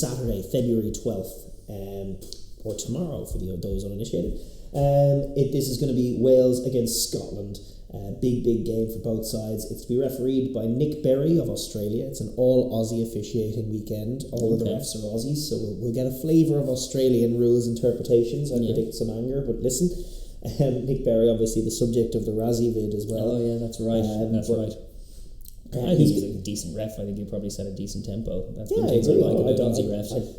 Saturday, February 12th, or tomorrow for those uninitiated. This is going to be Wales against Scotland. Big game for both sides. It's to be refereed by Nick Berry of Australia. It's an all Aussie officiating weekend. All of the refs are Aussies, so we'll get a flavour of Australian rules interpretations. I predict some anger, but listen, Nick Berry, obviously the subject of the Razzie vid as well. Oh yeah, that's right. Right. I think he's a decent ref. I think he probably set a decent tempo. That's I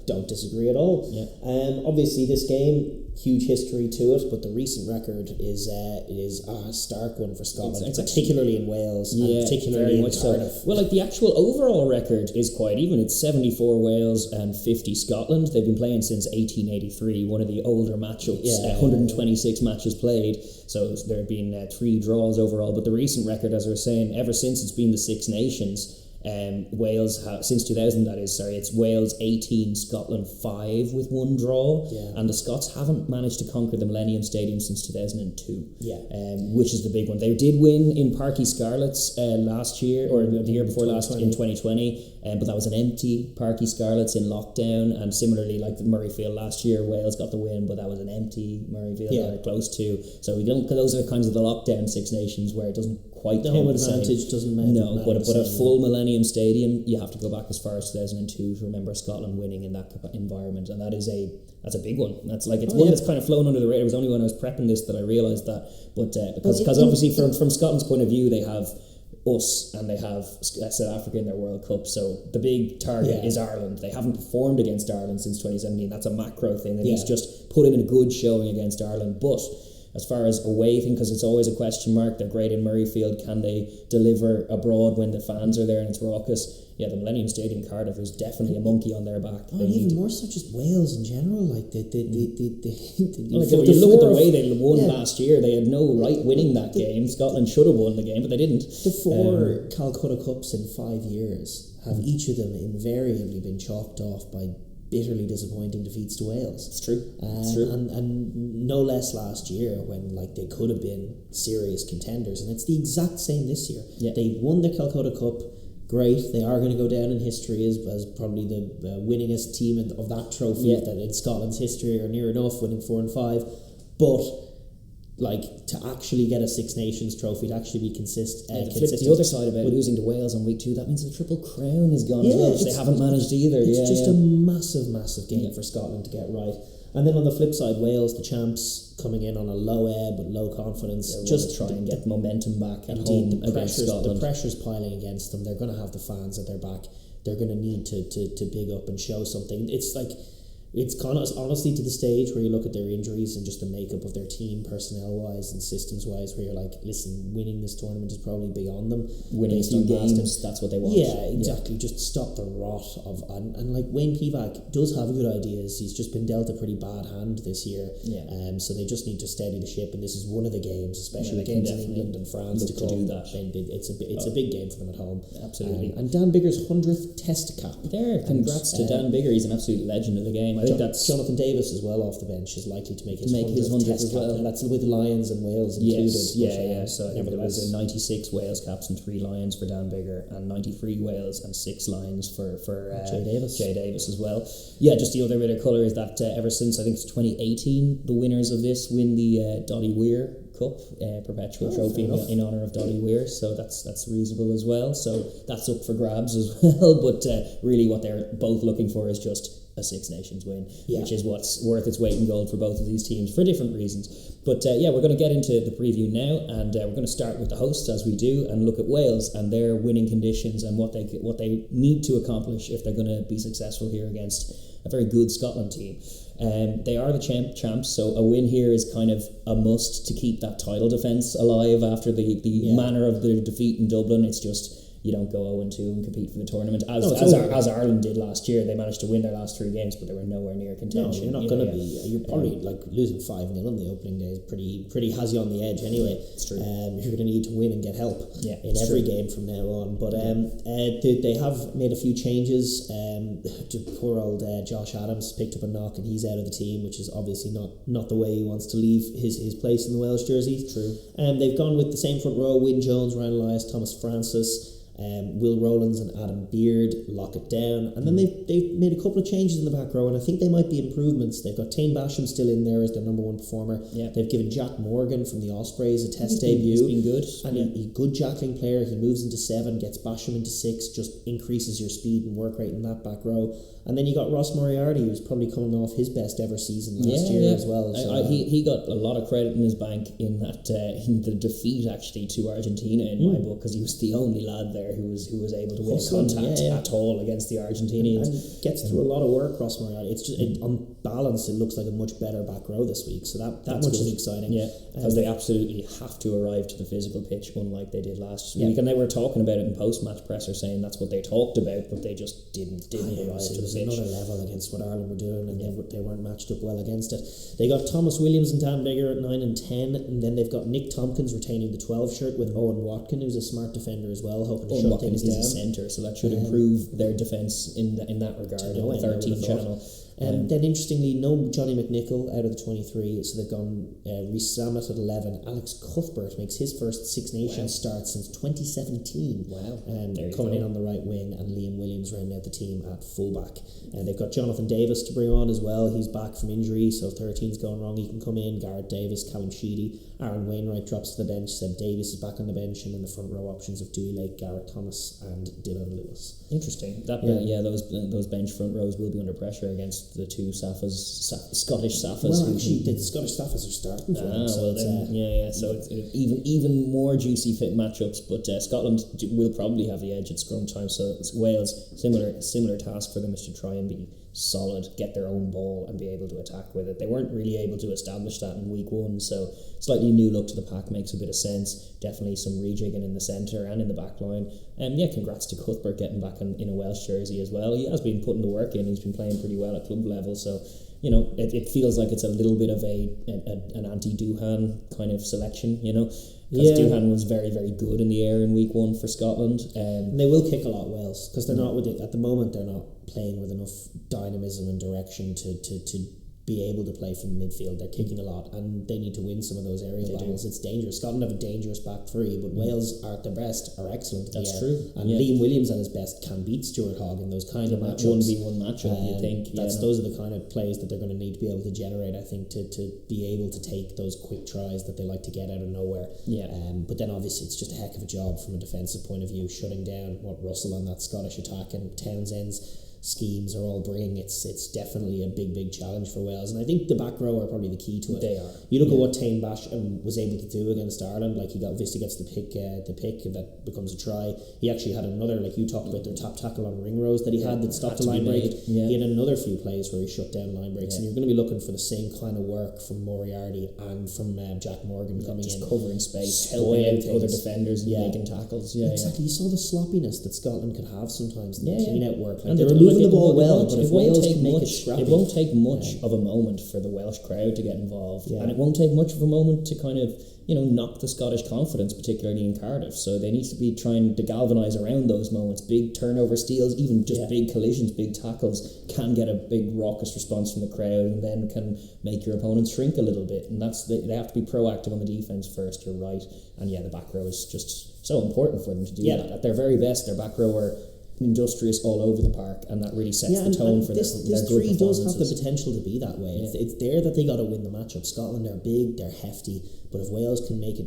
don't disagree at all. Yeah. Obviously, this game, huge history to it, but the recent record is a stark one for Scotland, particularly in Wales, and particularly in Cardiff. So. Well, like the actual overall record is quite even. It's 74 Wales and 50 Scotland. They've been playing since 1883, one of the older matchups. 126 matches played. So there have been 3 draws overall. But the recent record, as I was saying, ever since it's been the Six Nations, Wales since 2000, that is, it's Wales 18, Scotland 5 with 1 draw, and the Scots haven't managed to conquer the Millennium Stadium since 2002, which is the big one. They did win in Parky Scarlets last year, or the year before last, in 2020, but that was an empty Parky Scarlets in lockdown, and similarly like the Murrayfield last year, Wales got the win, but that was an empty Murrayfield, very close to. So we don't. Those are kinds of the lockdown Six Nations where it doesn't quite the home advantage doesn't matter. No, but a full Millennium Stadium, you have to go back as far as 2002 to remember Scotland winning in that environment, and that's a big one. That's like it's one that's kind of flown under the radar. It was only when I was prepping this that I realised that, but because obviously from Scotland's point of view, they have us and they have South Africa in their World Cup, so the big target is Ireland. They haven't performed against Ireland since 2017. That's a macro thing, and he's just put in a good showing against Ireland, but as far as away thing, because it's always a question mark. They're great in Murrayfield. Can they deliver abroad when the fans are there and it's raucous? Yeah, the Millennium Stadium Cardiff is definitely a monkey on their back. Even more so just Wales in general. Like if you look at the way they won last year, they had no right winning that game. Scotland should have won the game, but they didn't. The 4 Calcutta Cups in 5 years have each of them invariably been chalked off by bitterly disappointing defeats to Wales. It's true. It's true. And no less last year when they could have been serious contenders, and it's the exact same this year. They won the Calcutta Cup. Great, they are going to go down in history as probably the winningest team of that trophy that in Scotland's history, or near enough, winning 4 and 5. But to actually get a Six Nations trophy, to actually be consistent. The other side about losing to Wales on week 2, that means the Triple Crown is gone as well, which they haven't managed either. It's just a massive game for Scotland to get right. And then on the flip side, Wales, the champs, coming in on a low ebb with low confidence. Just try and get momentum back at home against Scotland. The pressure's piling against them. They're going to have the fans at their back. They're going to need to big up and show something. It's kind of honestly to the stage where you look at their injuries and just the makeup of their team, personnel-wise and systems-wise, where you're like, listen, winning this tournament is probably beyond them. Winning a few games, that's what they want. Yeah, exactly. Just stop the rot of... And Wayne Pivac does have good ideas. He's just been dealt a pretty bad hand this year. So they just need to steady the ship, and this is one of the games, especially the games in England and France, to do that. It's a big game for them at home. Absolutely. And Dan Biggar's 100th Test cap. Congrats to Dan Biggar. He's an absolute legend of the game. I think that's Jonathan Davis as well off the bench is likely to make his 100th as well. And that's with Lions and Wales included. So I think there was 96 Wales caps and 3 Lions for Dan Biggar, and 93 Wales and 6 Lions for Jay Davis as well. Yeah, just the other bit of colour is that ever since I think it's 2018, the winners of this win the Dolly Weir Cup, perpetual trophy in honour of Dolly Weir, so that's reasonable as well. So that's up for grabs as well. But really, what they're both looking for is just a Six Nations win, which is what's worth its weight in gold for both of these teams for different reasons. But we're going to get into the preview now, and we're going to start with the hosts as we do, and look at Wales and their winning conditions and what they need to accomplish if they're going to be successful here against a very good Scotland team. They are the champs, so a win here is kind of a must to keep that title defence alive after the manner of the defeat in Dublin. It's just, you don't go 0-2 and compete for the tournament as Ireland did last year. They managed to win their last 3 games, but they were nowhere near contention. No, you're not going to be. You're probably losing 5-0 in the opening days. Pretty has you on the edge anyway. It's true. You're going to need to win and get help in every game from now on. But they have made a few changes. Poor old Josh Adams picked up a knock and he's out of the team, which is obviously not the way he wants to leave his place in the Welsh jersey. True. They've gone with the same front row: Wyn Jones, Ryan Elias, Thomas Francis. Will Rowlands and Adam Beard lock it down, and then they've made a couple of changes in the back row, and I think they might be improvements. They've got Tane Basham still in there as their number one performer. They've given Jack Morgan from the Ospreys a test debut. He's been good, and he's a good jackling player. He moves into 7, gets Basham into 6, just increases your speed and work rate in that back row. And then you got Ross Moriarty, who's probably coming off his best ever season last year as well. So, he got a lot of credit in his bank in that in the defeat actually to Argentina in my book, because he was the only lad there who was able to win contact at all against the Argentinians. And gets through a lot of work, Ross Moriarty. It's just on balance, it looks like a much better back row this week. So that much is exciting. Yeah, because they absolutely have to arrive to the physical pitch, unlike they did last week. And they were talking about it in post-match presser, saying that's what they talked about, but they just didn't arrive to the pitch. Another level against what Ireland were doing, and they weren't matched up well against it. They got Thomas Williams and Dan Bigger at 9 and 10, and then they've got Nick Tompkins retaining the 12 shirt with Owen Watkin, who's a smart defender as well, hoping to shut things down. He's a centre, so that should improve their defence in that regard on the 13th channel. Then interestingly, no Johnny McNichol out of the 23, so they've gone Rhys Sammet at 11. Alex Cuthbert makes his first Six Nations start since 2017. Wow. Coming in on the right wing, and Liam Williams rounding out the team at fullback. And they've got Jonathan Davis to bring on as well. He's back from injury, so if 13's going wrong, he can come in. Garrett Davis, Callum Sheedy, Aaron Wainwright drops to the bench. Seb Davies is back on the bench, and then the front row options of Dewey Lake, Garrett Thomas, and Dylan Lewis. Interesting. Those bench front rows will be under pressure against the two Scottish Saffas. Well, actually, the Scottish Saffas are starting for them. So it's even more juicy fit matchups. But Scotland will probably have the edge at scrum time. So Wales, similar task for them is to try and be solid, get their own ball and be able to attack with it. They weren't really able to establish that in week 1, so slightly new look to the pack makes a bit of sense. Definitely some rejigging in the centre and in the back line. Congrats to Cuthbert getting back in a Welsh jersey as well. He has been putting the work in. He's been playing pretty well at club level, so it feels like it's a little bit of an anti-Doohan kind of selection, because Doohan was very, very good in the air in week 1 for Scotland. They will kick a lot, Wales, because they're not at the moment. They're not playing with enough dynamism and direction to be able to play from midfield. They're kicking a lot, and they need to win some of those aerial battles. It's dangerous. Scotland have a dangerous back 3, but Wales are at their best, are excellent. That's true. And Liam Williams at his best can beat Stuart Hogg in those kind of matchups. 1v1 matchup, you think. Those are the kind of plays that they're going to need to be able to generate, I think, to be able to take those quick tries that they like to get out of nowhere. But then obviously it's just a heck of a job from a defensive point of view, shutting down what Russell on that Scottish attack and Townsend's schemes are all bringing. It's definitely a big challenge for Wales, and I think the back row are probably the key to it. They are. You look at what Tane Basham was able to do against Ireland. Like, he obviously gets the pick that becomes a try. He actually had another, like you talked about, their top tackle on ring rows that he had that stopped a line break. He had another few plays where he shut down line breaks, and you're going to be looking for the same kind of work from Moriarty and from Jack Morgan coming in, covering space, helping out other defenders and making tackles. Exactly. You saw the sloppiness that Scotland could have sometimes in the clean out work. And they were moving the ball well, but if Wales can make it it scrappy, won't take much of a moment for the Welsh crowd to get involved, and it won't take much of a moment to kind of knock the Scottish confidence, particularly in Cardiff. So they need to be trying to galvanise around those moments. Big turnover steals, even just big collisions, big tackles can get a big raucous response from the crowd, and then can make your opponents shrink a little bit. And they have to be proactive on the defence first. You're right, and the back row is just so important for them to do that. At their very best, their back row are industrious all over the park, and that really sets the tone for their good three does have the performances. potential to be that way. It's there that they got to win the matchup. Scotland are big, they're hefty, but if Wales can make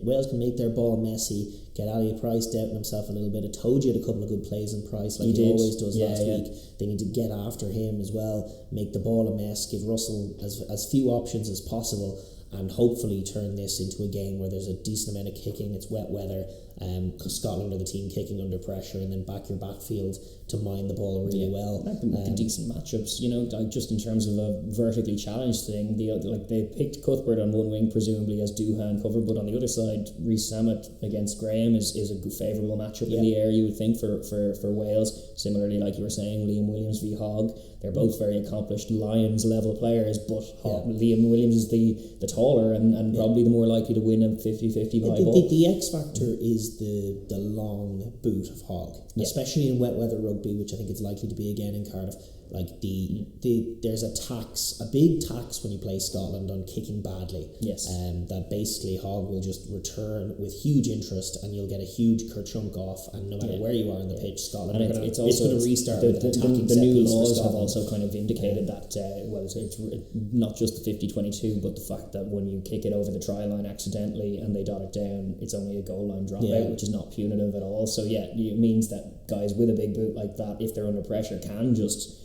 Wales can make their ball messy, get Ali Price doubting himself a little bit. I told you had a couple of good plays in Price, like he always does last week. They need to get after him as well, make the ball a mess, give Russell as few options as possible, and hopefully turn this into a game where there's a decent amount of kicking. It's wet weather, because Scotland are the team kicking under pressure, and then back your backfield to mine the ball really well. Decent matchups, just in terms of a vertically challenged thing. They picked Cuthbert on one wing, presumably as Doohan cover, but on the other side, Rhys Sammet against Graham is a good favourable matchup in the air, you would think, for Wales. Similarly, like you were saying, Liam Williams v Hogg. They're both very accomplished Lions level players, but Liam Williams is the taller and probably the more likely to win a 50-50 high ball. The X factor is the long boot of Hogg, especially in wet weather rugby, which I think it's likely to be again in Cardiff. like there's a big tax when you play Scotland on kicking badly. Yes. That basically Hogg will just return with huge interest, and you'll get a huge chunk off, and no matter where you are on the pitch, Scotland it's going to restart with an attacking the set new piece for laws have Scotland. also kind of indicated that it's not just the 50-22, but the fact that when you kick it over the try line accidentally and they dot it down, it's only a goal line dropout, which is not punitive at all. So it means that guys with a big boot like that, if they're under pressure, can just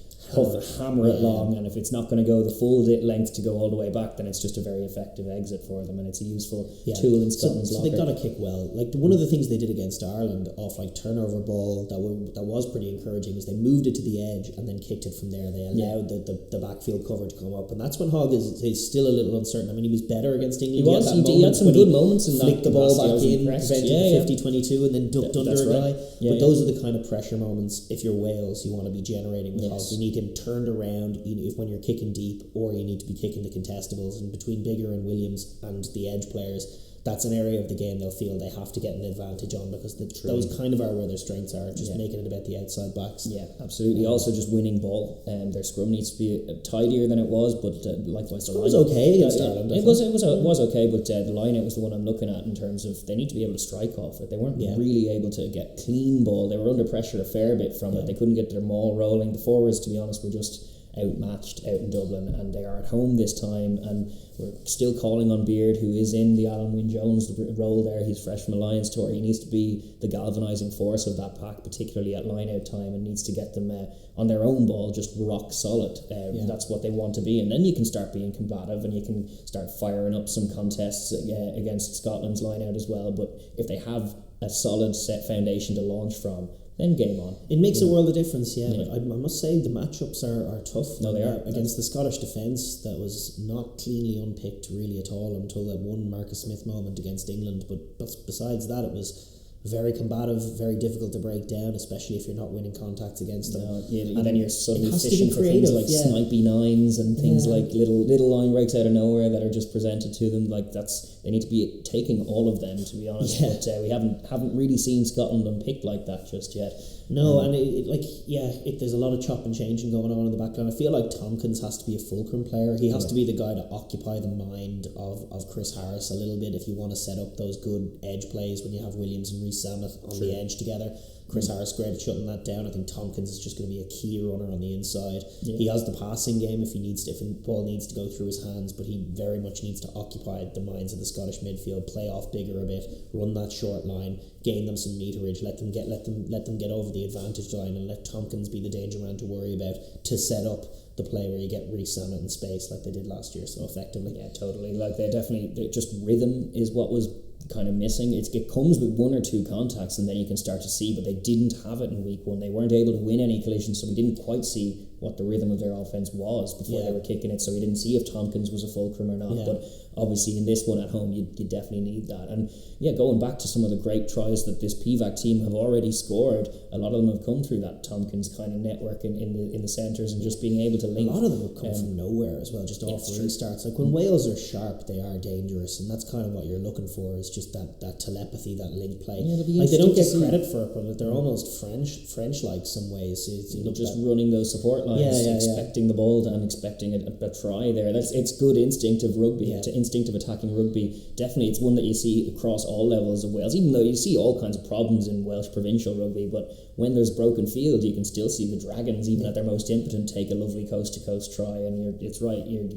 hammer it long, and if it's not going to go the full length to go all the way back, then it's just a very effective exit for them, and it's a useful tool in Scotland's locker. So they got to kick well. Like one of the things they did against Ireland off like turnover ball that was pretty encouraging is they moved it to the edge and then kicked it from there. They allowed the backfield cover to come up, and that's when Hogg is still a little uncertain. I mean, he was better against England. He had some good moments in that. Flicked the ball back in, prevented the 50-22, and then ducked under a guy. But those are the kind of pressure moments. If you're Wales, you want to be generating with Hogg. You need him turned around if when you're kicking deep, or you need to be kicking the contestables, and between Biggar and Williams and the edge players, that's an area of the game they'll feel they have to get an advantage on, because those kind of are where their strengths are, just making it about the outside backs. Yeah, absolutely. Also just winning ball. Their scrum needs to be tidier than it was, but likewise the line. It was okay against Ireland. It was okay, but the line out was the one I'm looking at in terms of they need to be able to strike off it. They weren't really able to get clean ball. They were under pressure a fair bit from it. They couldn't get their maul rolling. The forwards, to be honest, were just outmatched out in Dublin, and they are at home this time, and we're still calling on Beard, who is in the Alan Wynne-Jones role there. He's fresh from the Lions tour. He needs to be the galvanising force of that pack, particularly at line-out time, and needs to get them on their own ball just rock solid. That's what they want to be, and then you can start being combative, and you can start firing up some contests against Scotland's line-out as well. But if they have a solid set foundation to launch from, then game on. It makes a world of difference, but I must say the matchups are tough. No, they are. Against the Scottish defence, that was not cleanly unpicked really at all until that one Marcus Smith moment against England. But besides that, it was very combative, very difficult to break down, especially if you're not winning contacts against them. And then you're suddenly fishing for things like snipey nines and things like little line breaks out of nowhere that are just presented to them. Like they need to be taking all of them, to be honest. But we haven't really seen Scotland unpicked like that just yet. No, and there's a lot of chop and changing going on in the background. I feel like Tompkins has to be a fulcrum player. He has to be the guy to occupy the mind of Chris Harris a little bit if you want to set up those good edge plays when you have Williams and Reece Samet on the edge together. Chris Harris great at shutting that down. I think Tompkins is just going to be a key runner on the inside. He has the passing game if the ball needs to go through his hands, but he very much needs to occupy the minds of the Scottish midfield, play off Biggar a bit, run that short line, gain them some meterage, let them get over the advantage line, and let Tompkins be the danger man to worry about to set up the play where you get Reece Samet in space like they did last year so effectively. Yeah, totally. Like they just rhythm is what was kind of missing. It comes with one or two contacts and then you can start to see, but they didn't have it in week one. They weren't able to win any collisions, so we didn't quite see what the rhythm of their offence was before they were kicking it, so we didn't see if Tompkins was a fulcrum or not. But obviously in this one at home you definitely need that. And going back to some of the great tries that this PVAC team have already scored, a lot of them have come through that Tompkins kind of network in the centres and just being able to link. A lot of them have come from nowhere as well, just off restarts. Like when Wales are sharp, they are dangerous, and that's kind of what you're looking for, is just that telepathy, that link play. Like they don't get credit for it, but they're almost French-like some ways. Just running those support lines, expecting the ball and expecting a try there. It's good instinctive rugby, instinctive attacking rugby. Definitely, it's one that you see across all levels of Wales, even though you see all kinds of problems in Welsh provincial rugby, but when there's broken field, you can still see the Dragons, even at their most impotent, take a lovely coast-to-coast try, and you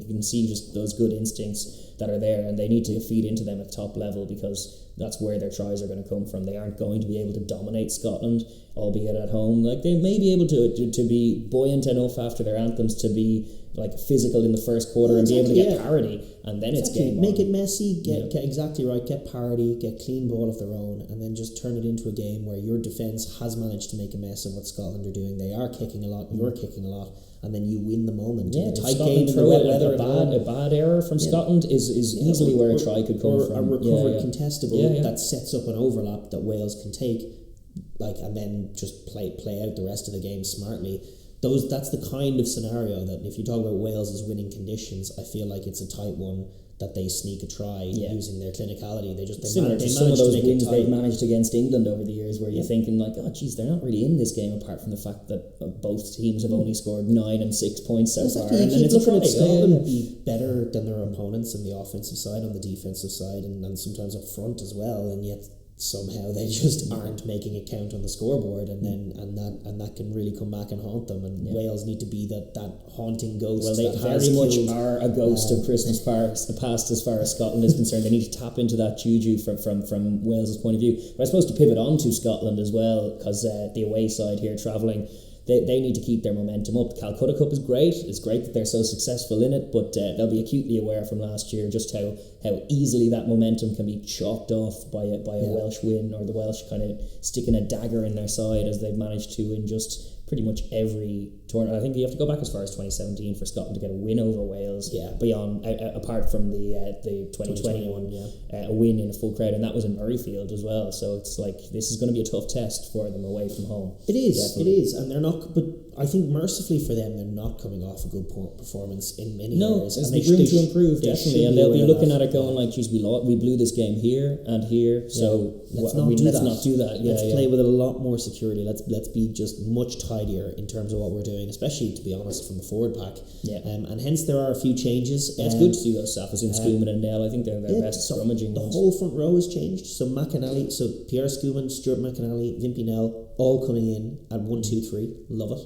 can see just those good instincts that are there, and they need to feed into them at top level, because that's where their tries are going to come from. They aren't going to be able to dominate Scotland, albeit at home. Like they may be able to be buoyant enough after their anthems to be like physical in the first quarter and be able to get parity, and then it's game make on. it messy, get exactly right, get parity, get clean ball of their own, and then just turn it into a game where your defence has managed to make a mess of what Scotland are doing. They are kicking a lot, you're kicking a lot, and then you win the moment. Yeah, the tight game in the wet weather. A bad error from Scotland is easily where a try could come from. Or a recovered contestable that sets up an overlap that Wales can take, and then just play out the rest of the game smartly. That's the kind of scenario that, if you talk about Wales' winning conditions, I feel like it's a tight one that they sneak a try using their clinicality. They similar to some of those wins they've managed against England over the years, where you're thinking like, oh geez, they're not really in this game apart from the fact that both teams have only scored 9 and 6 points so far. And then it's looking at Scotland be better than their opponents on the offensive side, on the defensive side, and sometimes up front as well, and yet somehow they just aren't making it count on the scoreboard, and that can really come back and haunt them. And Wales need to be that haunting ghost. Well, they very much are a ghost of Christmas past as far as Scotland is concerned. They need to tap into that juju from Wales's point of view. But I suppose to pivot on to Scotland as well, because the away side here travelling, they need to keep their momentum up. The Calcutta Cup is great. It's great that they're so successful in it, but they'll be acutely aware from last year just how easily that momentum can be chalked off by a Welsh win, or the Welsh kind of sticking a dagger in their side, as they've managed to in just pretty much every tournament. I think you have to go back as far as 2017 for Scotland to get a win over Wales. Beyond apart from the 2021 a win in a full crowd, and that was in Murrayfield as well. So it's like this is going to be a tough test for them away from home. It is, and they're not. But I think mercifully for them, they're not coming off a good performance in many areas. There's room to improve, definitely, and they'll be looking at it going like, geez, we blew this game here and here, so let's not do that. Let's play with a lot more security. Let's be just much tidier in terms of what we're doing, especially, to be honest, from the forward pack. And hence there are a few changes. It's good to see those Safas in Schumann and Nell. I think they're their best scrummaging. The whole front row has changed. So Pierre Schumann, Stuart McAnally, Vimpy Nell, all coming in at 1, 2, 3. Love it.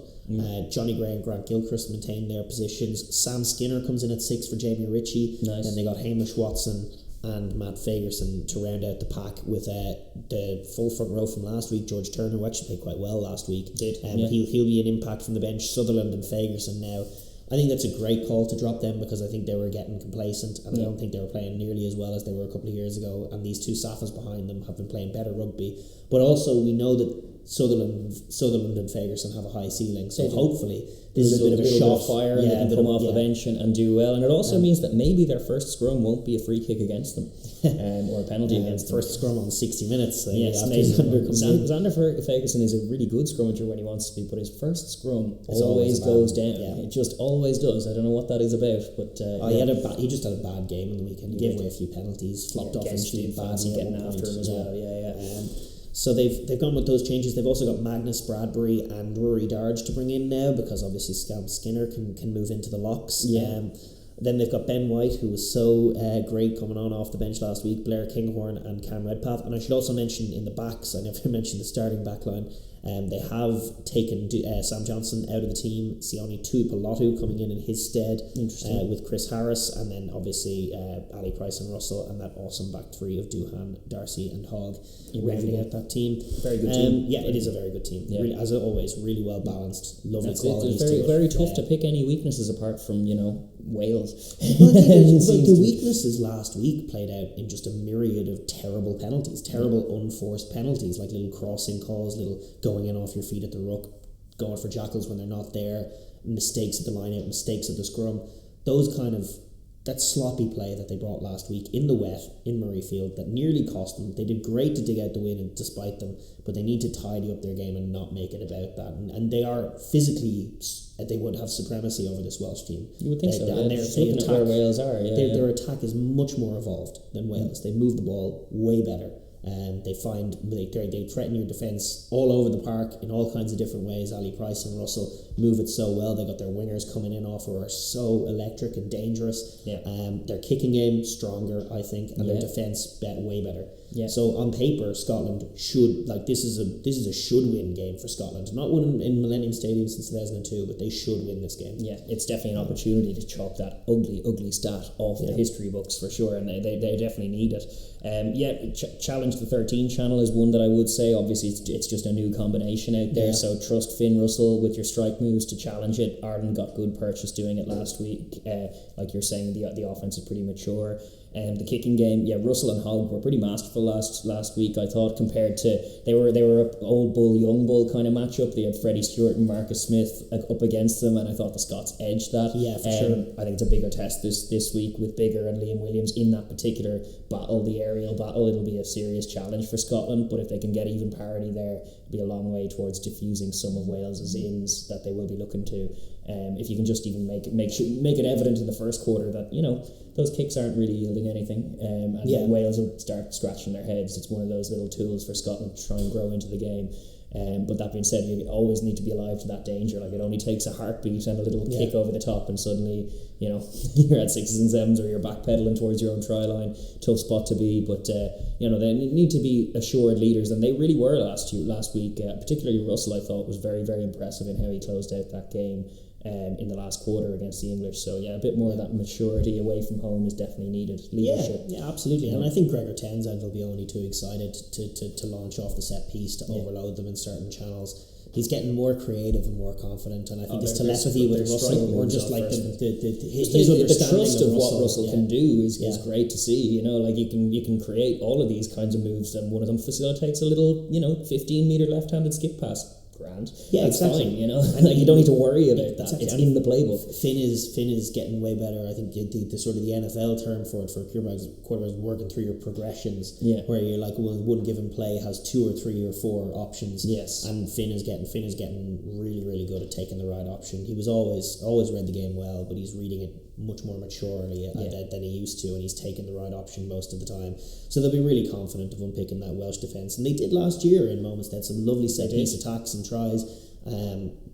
Johnny Gray and Grant Gilchrist maintain their positions. Sam Skinner comes in at 6 for Jamie Ritchie. Nice. Then they got Hamish Watson and Matt Fagerson to round out the pack with the full front row from last week. George Turner, who actually played quite well last week. But he'll be an impact from the bench. Sutherland and Fagerson now. I think that's a great call to drop them, because I think they were getting complacent, and I don't think they were playing nearly as well as they were a couple of years ago, and these two Safas behind them have been playing better rugby. But also we know that Sutherland and Fagerson have a high ceiling, so hopefully this is a bit of a shot fire and come off the bench and do well. And it also means that maybe their first scrum won't be a free kick against them or a penalty against them. First scrum on 60 minutes. Xander Fagerson is a really good scrummager when he wants to be, but his first scrum always goes down. It just always does. I don't know what that is about, but he just had a bad game on the weekend. He gave away a few penalties, flopped off and Steve Fancy getting after him as well. So they've gone with those changes. They've also got Magnus Bradbury and Rory Darge to bring in now, because obviously Scam Skinner can move into the locks. Then they've got Ben White, who was so great coming on off the bench last week, Blair Kinghorn and Cam Redpath. And I should also mention in the backs, I never mentioned the starting back line, they have taken Sam Johnson out of the team. Sione Tuipulotu coming in his stead with Chris Harris, and then obviously Ali Price and Russell, and that awesome back three of Duhan, Darcy and Hogg rounding out that team. Very good team. It is a very good team. Really, as always, really well balanced, lovely qualities. It's very tough to pick any weaknesses apart from, Wales. The weaknesses last week played out in just a myriad of terrible penalties, terrible unforced penalties, like little crossing calls, little going in off your feet at the ruck, going for jackals when they're not there, mistakes at the line out, mistakes at the scrum. That sloppy play that they brought last week in the wet in Murrayfield that nearly cost them. They did great to dig out the win despite them, but they need to tidy up their game and not make it about that. And they are physically, they would have supremacy over this Welsh team. You would think so. And looking at where Wales are, their attack is much more evolved than Wales. They move the ball way better. They threaten your defence all over the park in all kinds of different ways. Ali Price and Russell move it so well. They got their wingers coming in off who are so electric and dangerous. Their kicking game stronger, I think, and their defence way better. So on paper, Scotland should this is a should win game for Scotland. Not won in Millennium Stadium since 2002, but they should win this game. It's definitely an opportunity to chalk that ugly stat off the history books for sure, and they definitely need it. Challenge the 13 channel is one that I would say. Obviously, it's just a new combination out there. So trust Finn Russell with your strike moves to challenge it. Ireland got good purchase doing it last week. Like you're saying, the offense is pretty mature. The kicking game, Russell and Hogg were pretty masterful last week, I thought, compared to they were a old bull, young bull kind of matchup. They had Freddie Stewart and Marcus Smith up against them, and I thought the Scots edged that. For sure. I think it's a bigger test this week with Bigger and Liam Williams in that particular battle, the aerial battle, it'll be a serious challenge for Scotland. But if they can get even parity there, it'll be a long way towards diffusing some of Wales's ins that they will be looking to. If you can just even make it evident in the first quarter that those kicks aren't really yielding anything, and then Wales will start scratching their heads. It's one of those little tools for Scotland to try and grow into the game. But that being said, you always need to be alive to that danger. Like, it only takes a heartbeat and a little kick over the top, and suddenly you're at sixes and sevens, or you're backpedaling towards your own try line. Tough spot to be, but they need to be assured leaders, and they really were last week. Particularly Russell, I thought, was very, very impressive in how he closed out that game in the last quarter against the English. So a bit more of that maturity away from home is definitely needed. Leadership. Yeah, absolutely. And I think Gregor Townsend will be only too excited to launch off the set piece, to overload them in certain channels. He's getting more creative and more confident, and I think his telepathy with Russell, or just like his understanding the trust of Russell, what Russell can do is great to see. Like you can create all of these kinds of moves, and one of them facilitates a little 15-meter left-handed skip pass. Grand. Yeah, that's exactly. Fine, and you don't need to worry about that. Exactly. It's in the playbook. Finn is getting way better. I think the sort of the NFL term for it for quarterbacks working through your progressions. Where you're like, one given play has 2 or 3 or 4 options. Yes. And Finn is getting really, really good at taking the right option. He was always read the game well, but he's reading it much more maturely than he used to, and he's taken the right option most of the time. So they'll be really confident of unpicking that Welsh defence, and they did last year in moments. They had some lovely set piece attacks and tries.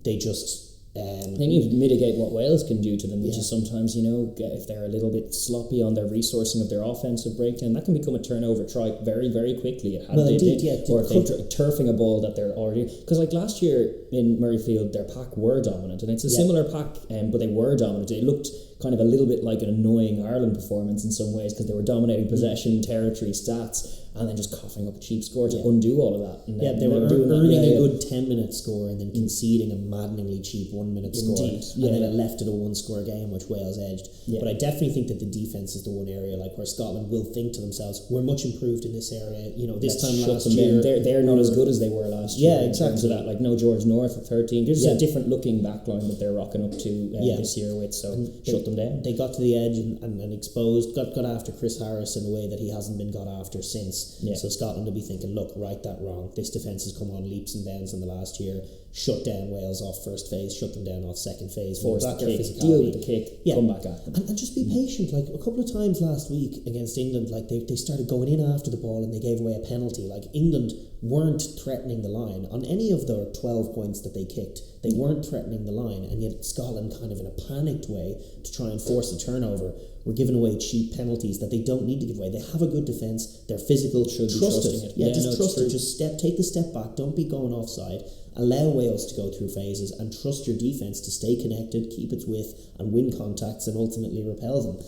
They just they need to mitigate what Wales can do to them, which is sometimes, if they're a little bit sloppy on their resourcing of their offensive breakdown, that can become a turnover try very, very quickly. Or if they're turfing a ball that they're already... Because like last year in Murrayfield, their pack were dominant, and it's a similar pack, but they were dominant. It looked kind of a little bit like an annoying Ireland performance in some ways, because they were dominating possession, territory, stats, and then just coughing up a cheap score to undo all of that. And they were earning a good 10-minute score and then conceding a maddeningly cheap 1-minute score. And then it left it a 1-score game, which Wales edged. But I definitely think that the defence is the one area where Scotland will think to themselves, we're much improved in this area. This time last year... They're not as good as they were last year. Yeah, exactly. In terms of that, like no George North at 13. There's a different looking backline that they're rocking up to this year with, so shut them down. They got to the edge and exposed, got after Chris Harris in a way that he hasn't been got after since. So Scotland will be thinking, look, right that wrong. This defence has come on leaps and bounds in the last year. Shut down Wales off first phase, shut them down off second phase. Force the kick, deal with the kick, come back at them. And just be patient. Like a couple of times last week against England, like they started going in after the ball and they gave away a penalty. Like England weren't threatening the line on any of their 12 points that they kicked. They weren't threatening the line, and yet Scotland, kind of in a panicked way to try and force a turnover, were giving away cheap penalties that they don't need to give away. They have a good defence. They're physical. Should be trust trusting it. it. Trust it. Just take the step back. Don't be going offside. Allow Wales to go through phases and trust your defence to stay connected, keep its width, and win contacts and ultimately repel them.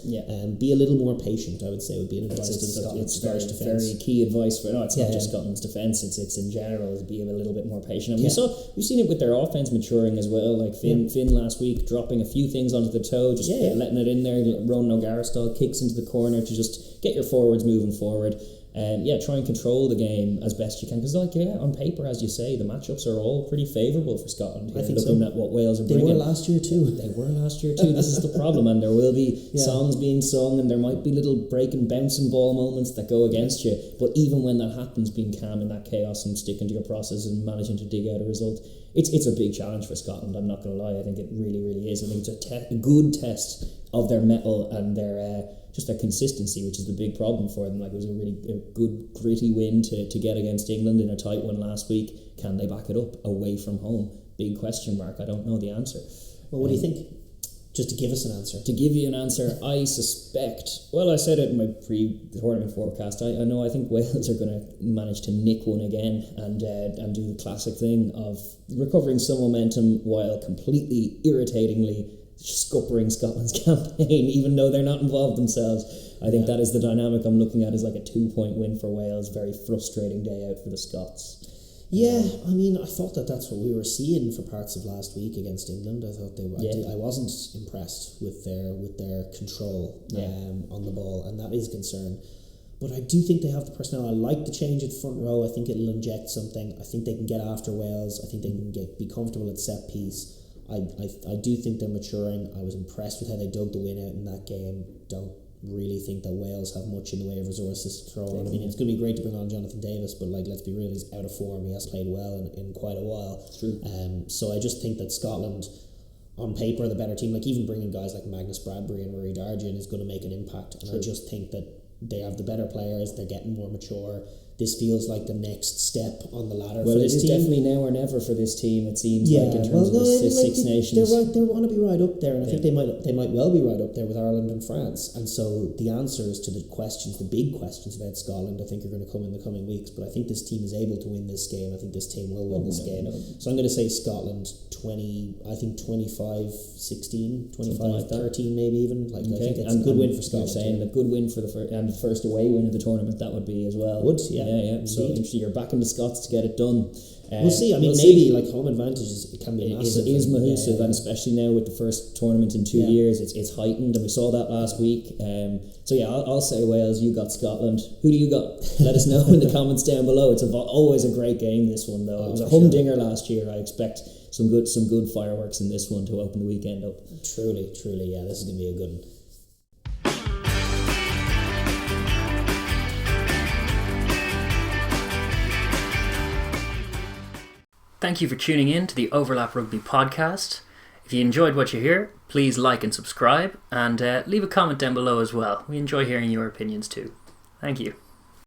Be a little more patient, I would say, would be an advice to Scotland's defence. It's very key advice for it's not just Scotland's defence, it's in general, to be a little bit more patient. And we've seen it with their offence maturing as well, like Finn last week dropping a few things onto the toe, just letting it in there, Ronan O'Gara style kicks into the corner to just get your forwards moving forward. Try and control the game as best you can, because on paper, as you say, the matchups are all pretty favourable for Scotland. I think looking at what Wales are They bringing. were last year too. This is the problem, and there will be songs being sung, and there might be little break and bouncing ball moments that go against you, but even when that happens, being calm in that chaos and sticking to your process and managing to dig out a result, it's a big challenge for Scotland. I'm not going to lie, I think it really, really is. I think it's a good test of their mettle and their just their consistency, which is the big problem for them. Like, it was a good gritty win to get against England in a tight one last week. Can they back it up away from home? Big question mark. I don't know the answer. Well, what do you think? Just to give us an answer. To give you an answer, I suspect... Well, I said it in my pre-tournament forecast. I think Wales are going to manage to nick one again and do the classic thing of recovering some momentum while completely irritatingly scuppering Scotland's campaign, even though they're not involved themselves. I think that is the dynamic I'm looking at, is like a 2-point win for Wales. Very frustrating day out for the Scots. Yeah, I mean, I thought that's what we were seeing for parts of last week against England. I thought I wasn't impressed with their control on the ball, and that is a concern. But I do think they have the personnel. I like the change at front row. I think it'll inject something. I think they can get after Wales. I think they can be comfortable at set piece. I do think they're maturing. I was impressed with how they dug the win out in that game. really think that Wales have much in the way of resources to throw on. I mean, it's going to be great to bring on Jonathan Davis, but like, let's be real, he's out of form. He has played well in quite a while. True. So I just think that Scotland, on paper, are the better team. Like, even bringing guys like Magnus Bradbury and Rory Daragh in is going to make an impact. And I just think that they have the better players. They're getting more mature. This feels like the next step on the ladder for this team. Well, it is definitely now or never for this team, it seems like, in terms of the Six Nations. They want to be right up there, and I think they might well be right up there with Ireland and France. And so the answers to the big questions about Scotland, I think are going to come in the coming weeks. But I think this team is able to win this game. I think this team will win this game. So I'm going to say Scotland 25-16, 25-13 maybe even. Like, I think it's a good win for Scotland. You're saying a good win for the first away win of the tournament, that would be as well. Yeah. So interesting. You're backing the Scots to get it done. We'll see. I mean, maybe like home advantages, it can be massive. It is massive, and especially now with the first tournament in 2 years, it's heightened, and we saw that last week. So yeah, I'll say Wales. You got Scotland. Who do you got? Let us know in the comments down below. It's always a great game. This one though, it was a humdinger last year. I expect some good fireworks in this one to open the weekend up. Truly, yeah. This is gonna be a good one. Thank you for tuning in to the Overlap Rugby podcast. If you enjoyed what you hear, please like and subscribe, and leave a comment down below as well. We enjoy hearing your opinions too. Thank you.